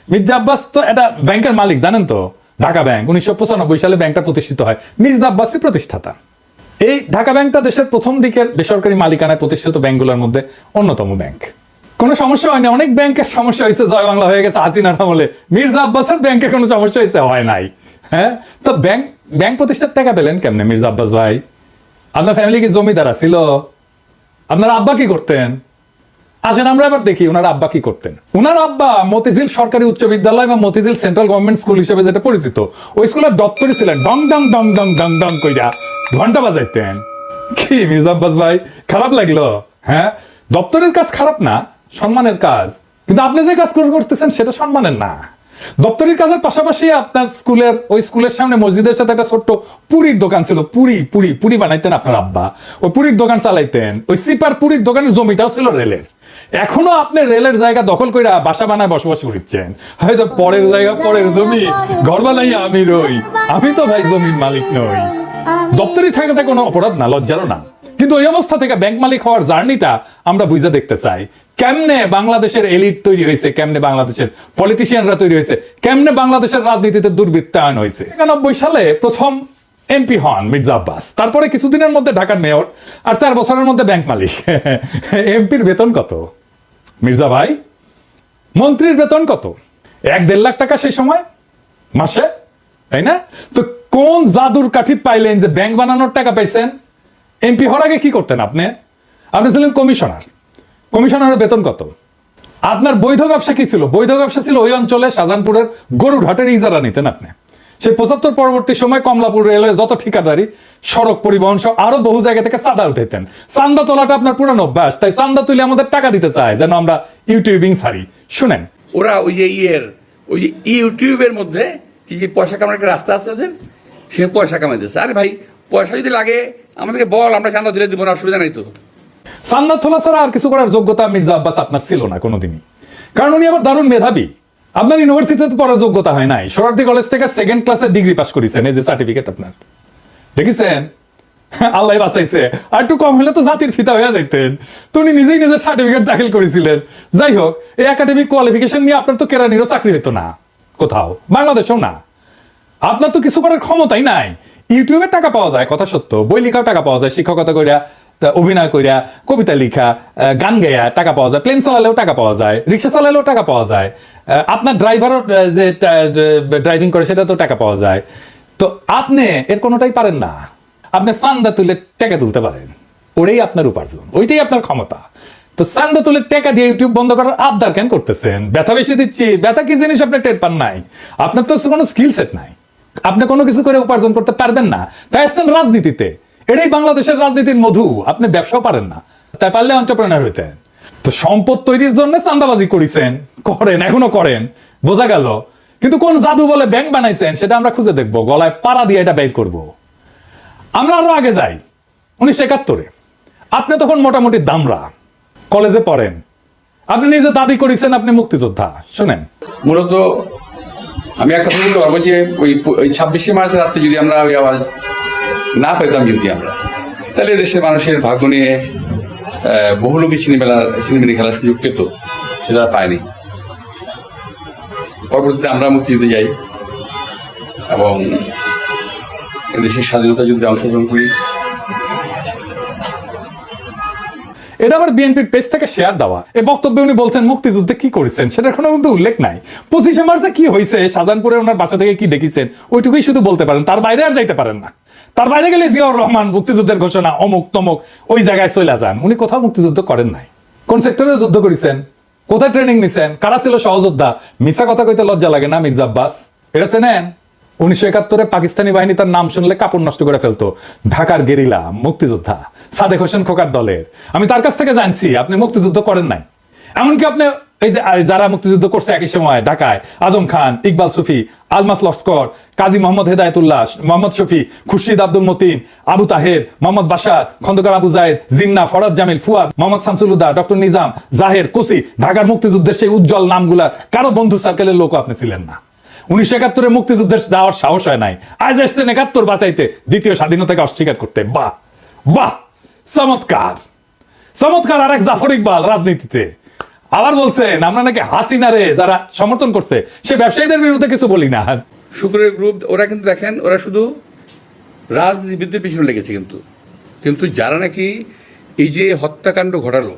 মির্জা আব্বাস তো এটা ব্যাংকের মালিক, জানেন তো, ঢাকা ব্যাংক 1995 সালে ব্যাংকটা প্রতিষ্ঠিত হয়, মির্জা আব্বাসই প্রতিষ্ঠাতা। এই ঢাকা ব্যাংকটা দেশের প্রথম দিকের বেসরকারি মালিকানায় প্রতিষ্ঠিত ব্যাংকগুলোর মধ্যে অন্যতম ব্যাংক। কোনো সমস্যা হয়নি, অনেক ব্যাংকের সমস্যা হয়েছে, জয় বাংলা হয়ে গেছে হাসিনার আমলে, মির্জা আব্বাসের ব্যাংকের কোনো সমস্যা হয়েছে হয় নাই। হ্যাঁ, তো ব্যাংক প্রতিষ্ঠার টাকা পেলেন কেমনে মির্জা আব্বাস ভাই? আপনার ফ্যামিলি কি জমিদার ছিল? আপনার আব্বা কি করতেন? আসেন আমরা এবার দেখি ওনার আব্বা কি করতেন। ওনার আব্বা মতিঝিল সরকারি উচ্চ বিদ্যালয় বা মতিঝিল সেন্ট্রাল গভর্নমেন্ট স্কুল হিসেবে যেটা পরিচিত, ওই স্কুলের দপ্তরে ছিলেন। ডং ডং ডং ডং ডং ডং কইরা ঘন্টা বাজাইতেন। কি মির্জা আব্বাস ভাই, খারাপ লাগলো? হ্যাঁ, দপ্তরের কাজ খারাপ না, সম্মানের কাজ, কিন্তু আপনি যে কাজ করতেছেন সেটা সম্মানের না। দপ্তরের কাজের পাশাপাশি আপনার ওই স্কুলের সামনে মসজিদের সাথে একটা ছোট্ট পুরীর দোকান ছিল। পুরি বানাইতেন আপনার আব্বা, ওই পুরীর দোকান চালাইতেন। ওই সিপার পুরীর দোকানের জমিটাও ছিল রেলের। এখনো আপনি রেলের জায়গা দখল করে বাসা বানায় বসবাস করছেন। হয়তো পরের জায়গা, পরের জমি, ঘর বানাই আমি রই, আমি তো ভাই জমির মালিক নই। দপ্তরি থাকাটা কোনো অপরাধ না, লজ্জারও না, কিন্তু ওই অবস্থা থেকে ব্যাংক মালিক হওয়ার জার্নিটা আমরা বুঝে দেখতে চাই। কেমনে বাংলাদেশের এলিট তৈরি হয়েছে, কেমনে বাংলাদেশের পলিটিশিয়ানরা তৈরি হয়েছে, কেমনে বাংলাদেশের রাজনীতিতে দুর্বৃত্তায়ন হয়েছে। 91 সালে প্রথম এমপি হন মির্জা আব্বাস, তারপরে কিছুদিনের মধ্যে ঢাকার মেয়র, আর 4 বছরের মধ্যে ব্যাংক মালিক। এমপির বেতন কত মির্জা ভাই? মন্ত্রীর বেতন কত? 1-1.5 লাখ টাকা সেই সময় মাসে, তাই না? তো কোন জাদুর কাঠি পাইলেন যে ব্যাংক বানানোর টাকা পাইছেন? এমপি হওয়ার আগে কি করতেন আপনি? আপনি ছিলেন কমিশনার। কমিশনারের বেতন কত? আপনার বৈধ ব্যবসা কি ছিল? বৈধ ব্যবসা ছিল ওই অঞ্চলে শাহজাহানপুরের গরুঘাটের ইজারা নিতেন আপনি। সেই 75 পরবর্তী সময় কমলাপুর রেলওয়ে যত ঠিকাদারি, সড়ক পরিবহন সহ আরো বহু জায়গা থেকে চাঁদা উঠাইতেন। চান্দা তোলাটা আপনার পুরানো অভ্যাস, তাই চান্দা তুলে আমাদের টাকা দিতে চায় যেন আমরা ইউটিউবিং ছাড়ি। শুনেন, ওরা ওই যে ইউটিউবের মধ্যে কি যে পয়সা কামানোর একটা রাস্তা আছে ওদের, সে পয়সা কামাইতেছে। আরে ভাই, পয়সা যদি লাগে আমাদেরকে বল, আমরা চাঁদা দিলে দিব না, অসুবিধা নাই তো। চান্দা তোলা ছাড়া আর কিছু করার যোগ্যতা মির্জা আব্বাস আপনার ছিল না কোনোদিনই, কারণ উনি আবার দারুণ মেধাবী। আপনার ইউনিভার্সিটিতে পড়ার যোগ্যতা হয় নাই, সোহরাওয়ার্দী কলেজ থেকে 2nd ক্লাসের ডিগ্রি পাস করেছেন, এই যে সার্টিফিকেট আপনার, দেখেছেন? আল্লাহ বাঁচাইছে, আর একটু কম হলে তো জাতির ফিতা হয়ে যাইতেন। তো উনি নিজেই নিজের সার্টিফিকেট দাখিল করেছিলেন। যাই হোক, এই একাডেমিক কোয়ালিফিকেশন নিয়ে আপনার তো কেরানিরও চাকরি হতো না কোথাও, বাংলাদেশেও না। আপনার তো কিছু করার ক্ষমতাই নাই। ইউটিউবে টাকা পাওয়া যায়, কথা সত্য, বই লেখাও টাকা পাওয়া যায়, শিক্ষকতা কইরা, অভিনয় কইরা, কবিতা লিখা, গান গাইয়া টাকা পাওয়া যায়, প্লেন চালালেও টাকা পাওয়া যায়, রিক্সা চালালেও টাকা পাওয়া যায়, আপনার ড্রাইভারও যে ড্রাইভিং করে সেটা তো টাকা পাওয়া যায়। তো আপনি এর কোনোটাই পারেন না। আপনি চান্দা তুলে টাকা তুলতে পারেন, ওটাই আপনার উপার্জন, ওইটাই আপনার ক্ষমতা। তো চান্দা তুলে টাকা দিয়ে ইউটিউব বন্ধ করার আবদার কেন করতেছেন? ব্যথা বেশি দিচ্ছি, ব্যথা কি জিনিস আপনি টের পান নাই? আপনার তো কোনো স্কিল সেট নাই, আপনি কোনো কিছু করে উপার্জন করতে পারবেন না, তাই আসছেন রাজনীতিতে। এটাই বাংলাদেশের রাজনীতির মধু। আপনি ব্যবসাও পারেন না, তাই পারলে এন্টারপ্রেনার হইতেন। তো সম্পদ তৈরির জন্য চাঁদাবাজি করেছেন, করেন, এখনো করেন, বোঝা গেল। কিন্তু কোন জাদু বলে ব্যাংক বানাইছেন সেটা আমরা খুঁজে দেখবো, গলায় পাড়া দিয়ে এটা বের করবো। আমরা আরো আগে যাই, 1971-এ আপনি তখন মোটামুটি দামরা, কলেজে পড়েন, আপনি নিজে দাবি করেছেন আপনি মুক্তিযোদ্ধা। শুনেন, মূলত আমি একটা কথা বলতে পারবো যে ওই 26শে মার্চের রাত্রে যদি আমরা ওই আওয়াজ না পেতাম, যদি আমরা, তাহলে দেশের মানুষের ভাগ্য নিয়ে বহু লোকই সিনেমা খেলার সুযোগ পেত, সেটা পায়নি। পরবর্তীতে আমরা মুক্তিযুদ্ধে যাই এবং দেশের স্বাধীনতা যুদ্ধে অংশগ্রহণ করি। এটা আবার বিএনপির পেজ থেকে শেয়ার দেওয়া। এই বক্তব্যে উনি বলছেন মুক্তিযুদ্ধে কি করেছেন সেটার কোনো কিন্তু উল্লেখ নাই। 25শে মার্চে কি হয়েছে, শাহজাহানপুরে ওনার বাসা থেকে কি দেখেছেন, ওইটুকুই শুধু বলতে পারেন, তার বাইরে আর যাইতে পারেন না। তার বাইরে গেলে জিয়াউর রহমান মুক্তিযুদ্ধের ঘোষণা অমুক তমুক ওই জায়গায় চলে যান। উনি কোথাও মুক্তিযুদ্ধ করেন নাই। কোন সেক্টরে যুদ্ধ করেছেন, কোথায় ট্রেনিং নিছেন, কারা ছিল সহযোদ্ধা? মিথ্যা কথা কইতে লজ্জা লাগে না মির্জা আব্বাস? এটা চেনেন? 1971-এ পাকিস্তানি বাহিনী তার নাম শুনলে কাপড় নষ্ট করে ফেলতো। ঢাকার গেরিলা মুক্তিযোদ্ধা সাদেক হোসেন খোকার দলের। আমি তার কাছ থেকে জানছি আপনি মুক্তিযুদ্ধ করেন নাই। এমনকি আপনি এই যে যারা মুক্তিযুদ্ধ করছে একই সময় ঢাকায়, আজম খান, ইকবাল সুফি, আলমাস লস্কর, কাজী মোহাম্মদ হেদায়েতুল্লাহ, মোহাম্মদ শফি, খুরশিদ আব্দুল মতিন, আবু তাহের, মোহাম্মদ বাশার, খন্দকার আবু জায়েদ, জিন্না, ফরাদ জামিল, ফুয়াদ, মোহাম্মদ শামসুলুদ্দাহ, ডক্টর নিজাম, জাহের, কোসি, ঢাকার মুক্তিযুদ্ধের সেই উজ্জ্বল নামগুলার কারো বন্ধু সার্কেলের লোক আপনি ছিলেন না। 1971-এ মুক্তিযুদ্ধের যাওয়ার সাহস হয় নাই, আজ এসছেন 71 বাঁচাইতে, দ্বিতীয় স্বাধীনতাকে অস্বীকার করতে। বাহ বাহ, চমৎকার চমৎকার। আর এক জাফর ইকবাল রাজনীতিতে। আবার বলছেন আমরা নাকি হাসিনারে যারা সমর্থন করছে সে ব্যবসায়ীদের বিরুদ্ধে কিছু বলি না। শুক্রের গ্রুপ ওরা কিন্তু দেখেন ওরা শুধু রাজনীতিবিদদের পিছনে লেগেছে, কিন্তু যারা নাকি এই যে হত্যাকাণ্ড ঘটালো,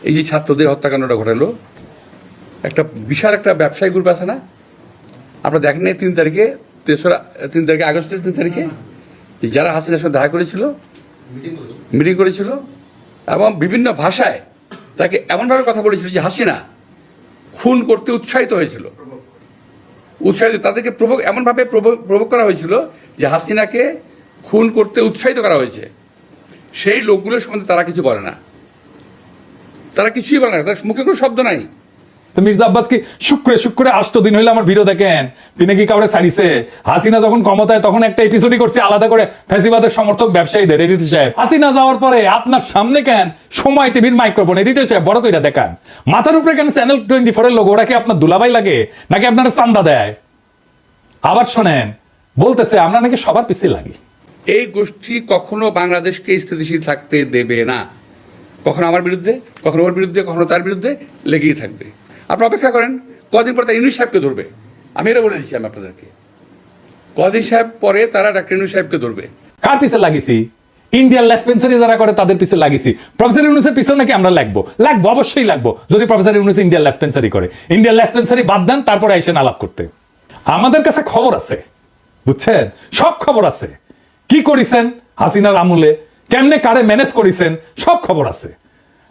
এই যে ছাত্রদের হত্যাকাণ্ডটা ঘটালো, একটা বিশাল একটা ব্যবসায়ী গ্রুপ আছে না, আপনারা দেখেন এই 3 তারিখে 3 তারিখে আগস্টের 3 তারিখে যে যারা হাসিনার সঙ্গে দেখা করেছিল, মিটিং করেছিল এবং বিভিন্ন ভাষায় তাকে এমনভাবে কথা বলেছিল যে হাসিনা খুন করতে উৎসাহিত হয়েছিল, তাদেরকে এমনভাবে প্রভোগ করা হয়েছিল যে হাসিনাকে খুন করতে উৎসাহিত করা হয়েছে। সেই লোকগুলোর সম্বন্ধে তারা কিছু বলে না, তারা কিছুই বলে না, তার মুখে কোনো শব্দ নাই। তো মির্জা আব্বাস কি শুক্রে 8 দিন হইলে আমার ভিডিও দেখেন, তিনি কি কাউরে ছাড়িছে? হাসিনা যখন ক্ষমতায় তখন একটা এপিসোডই করছে আলাদা করে ফ্যাসিবাদের সমর্থক ব্যবসায়ীদের। এডিটর সাহেব, হাসিনা যাওয়ার পরে আপনার সামনে কেন সময় টিভির মাইক্রোফোন এডিটর সাহেব বড় কইরা দেখান, মাথার উপরে কেন চ্যানেল 24 এর লোগো? ওরা কি আপনার দুলাভাই লাগে নাকি আপনারা চান্দা দেয়? আবার শোনেন, বলতেছে আমরা নাকি সবার পিছিয়ে লাগি। এই গোষ্ঠী কখনো বাংলাদেশকে স্থিতিশীল থাকতে দেবে না, কখনো আমার বিরুদ্ধে, কখনো ওর বিরুদ্ধে, কখনো তার বিরুদ্ধে লেগেই থাকবে। আপনারা অপেক্ষা করেন, কদিন পরে তারা ইউনূস সাহেবকে ধরবে। আমি এটা বলে দিচ্ছি আমি আপনাদেরকে, কদিন সাহেব পরে তারা ডাক্তার ইউনূস সাহেবকে ধরবে। কার পিছে লাগিয়েছি? ইন্ডিয়ান লেসপেন্সারি যারা করে তাদের পিছে লাগিয়েছি। প্রফেসর ইউনূসের পিছনে নাকি আমরা লাগবো? অবশ্যই লাগবো যদি প্রফেসর ইউনূস ইন্ডিয়ান লেসপেন্সারি করে। ইন্ডিয়ান লেসপেন্সারি বাদ দেন, তারপরে আইসেন আলাপ করতে। আমাদের কাছে খবর আছে, বুঝছেন, সব খবর আছে। কি করেছেন হাসিনার আমলে, কেমনে কারে ম্যানেজ করেছেন, সব খবর আছে।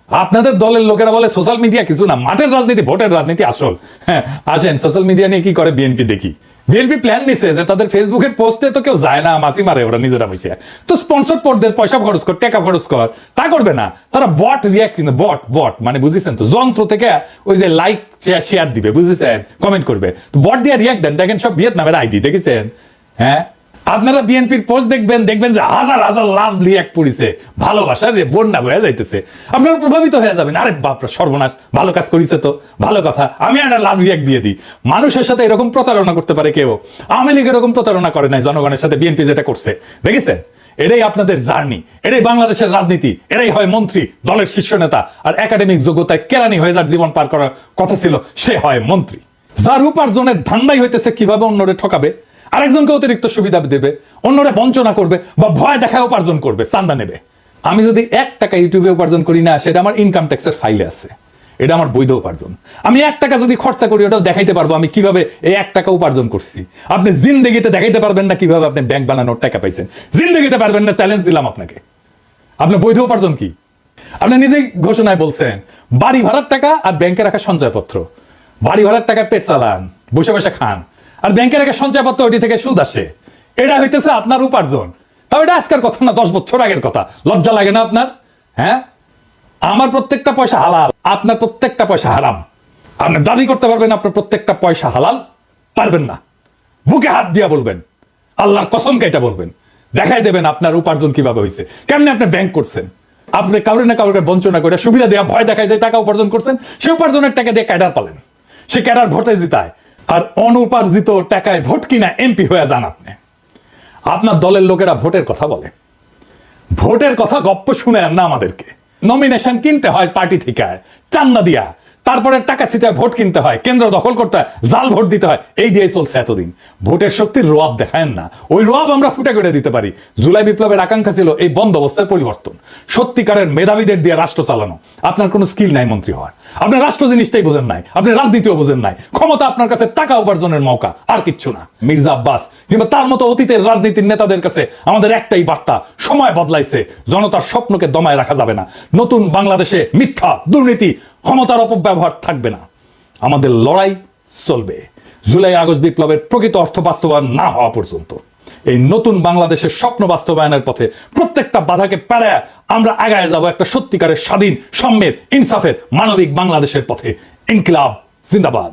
আপনাদের দলের লোকেরা বলে সোশ্যাল মিডিয়া কিছু না, মাঠের রাজনীতি, ভোটের রাজনীতি আসল। হ্যাঁ, আসেন সোশ্যাল মিডিয়া নিয়ে কি করে বিএনপি দেখি। বিএনপি প্ল্যান নিছে যে তাদের ফেসবুকের পোস্টে তো কেউ যায় না, মাসি মারে ওরা নিজেরা বসে, তো স্পন্সর পড়দের পয়সা খরচ কর, টাকা খরচ কর, তা করবে না তারা। বট রিয়াক্ট, বট মানে বুঝেছেন তো, যন্ত্র থেকে ওই যে লাইক শেয়ার দিবে, বুঝেছেন, কমেন্ট করবে, বট দিয়ে রিয়াক্ট দেন। দেখেন সব ভিয়েতনামের আইডি, দেখেছেন? হ্যাঁ, আপনারা বিএনপির পোস্ট দেখবেন যে হাজার হাজার লাভ রিয়াক্ট পড়িছে, ভালোবাসা যে বন্যা বয়ে যাইতেছে, আপনারা প্রভাবিত হয়ে যাবেন। আরে বাপরে সর্বনাশ, ভালো কাজ করিছে তো, ভালো কথা, আমি একটা লাভ রিয়াক্ট দিয়ে দিই। মানুষের সাথে এরকম প্রতারণা করতে পারে কেউ? আওয়ামী লীগ এরকম প্রতারণা করে নাই জনগণের সাথে, বিএনপি যেটা করছে, দেখেছেন? এটাই আপনাদের জার্নি, এটাই বাংলাদেশের রাজনীতি, এটাই হয় মন্ত্রী, দলের শীর্ষ নেতা। আর একাডেমিক যোগ্যতায় কেরানি হয়ে যার জীবন পার করার কথা ছিল, সে হয় মন্ত্রী। যার উপার্জনের ধান্দাই হইতেছে কিভাবে অন্যরে ঠকাবে, আরেকজনকে অতিরিক্ত সুবিধা দেবে, অন্যরা বঞ্চনা করবে বা ভয় দেখায় উপার্জন করবে, চান্দা নেবে। আমি যদি 1 টাকা ইউটিউবে উপার্জন করি না, সেটা আমার ইনকাম ট্যাক্সের ফাইলে আছে, এটা আমার বৈধ উপার্জন। আমি 1 টাকা যদি খরচা করি, ওটাও দেখাইতে পারবো আমি কিভাবে এই 1 টাকা উপার্জন করছি। আপনি জিন্দেগিতে দেখাইতে পারবেন না কিভাবে আপনি ব্যাংক বানানোর টাকা পাইছেন, জিন্দেগিতে পারবেন না, চ্যালেঞ্জ দিলাম আপনাকে। আপনার বৈধ উপার্জন কি? আপনি নিজেই ঘোষণায় বলছেন বাড়ি ভাড়ার টাকা আর ব্যাংকে রাখা সঞ্চয়পত্র। বাড়ি ভাড়ার টাকা পেট চালান, বসে বসে খান, আর ব্যাংকের একটা সঞ্চয়পত্র ওইটি থেকে সুদ আসে, এটা হইতেছে আপনার উপার্জন। তাও এটা আজকের কথা না, 10 বছর আগের কথা। লজ্জা লাগে না আপনার? হ্যাঁ, আমার প্রত্যেকটা পয়সা হালাল, আপনার প্রত্যেকটা পয়সা হারাম। আপনি দাবি করতে পারবেন আপনার প্রত্যেকটা পয়সা হালাল? পারবেন না। বুকে হাত দিয়া বলবেন, আল্লাহর কসম কেটে বলবেন, দেখাই দেবেন আপনার উপার্জন কিভাবে হয়েছে, কেমনে আপনি ব্যাংক করছেন। আপনি কাউরে না কাউকে বঞ্চনা করে সুবিধা দেওয়া, ভয় দেখায় যে টাকা উপার্জন করছেন, সে উপার্জনের টাকা দিয়ে ক্যাডার পালেন, সে ক্যাডার ভোটে জিতায়, আর অনুপার্জিত টাকায় ভোট কিনা এমপি হয়ে যান আপনি। আপনার দলের লোকেরা ভোটের কথা বলে, ভোটের কথা গপ্প শুনে না আমাদেরকে। নমিনেশন কিনতে হয় পার্টি থেকে, চান্দা দিয়া, তারপরে টাকা ছিটায় ভোট কিনতে হয়, কেন্দ্র দখল করতে হয়, জাল ভোট দিতে হয়, এই দিয়ে চলছে এতদিন। ভোটের শক্তির রোয়াব দেখায় না, ওই রোয়াব আমরা ফুটে করে দিতে পারি। জুলাই বিপ্লবের আকাঙ্ক্ষা ছিল এই বন্দোবস্তের পরিবর্তন, সত্যিকারের মেধাবীদের দিয়ে রাষ্ট্র চালানো। আপনার কোনো স্কিল নাই মন্ত্রী হওয়ার, আপনার রাষ্ট্র জিনিসটাই বোঝেন নাই, আপনি রাজনীতিও বোঝেন নাই। ক্ষমতা আপনার কাছে টাকা উপার্জনের মৌকা, আর কিচ্ছু না। মির্জা আব্বাস কিংবা তার মতো অতীতের রাজনীতির নেতাদের কাছে আমাদের একটাই বার্তা, সময় বদলাইছে, জনতার স্বপ্নকে দমায় রাখা যাবে না। নতুন বাংলাদেশে মিথ্যা, দুর্নীতি, ক্ষমতার অপব্যবহার থাকবে না। আমাদের লড়াই চলবে জুলাই আগস্ট বিপ্লবের প্রকৃত অর্থ বাস্তবায়ন না হওয়া পর্যন্ত। এই নতুন বাংলাদেশের স্বপ্ন বাস্তবায়নের পথে প্রত্যেকটা বাধাকে পেরিয়ে আমরা আগায় যাব একটা সত্যিকারের স্বাধীন, সম্মেদ, ইনসাফের, মানবিক বাংলাদেশের পথে। ইনকিলাব জিন্দাবাদ।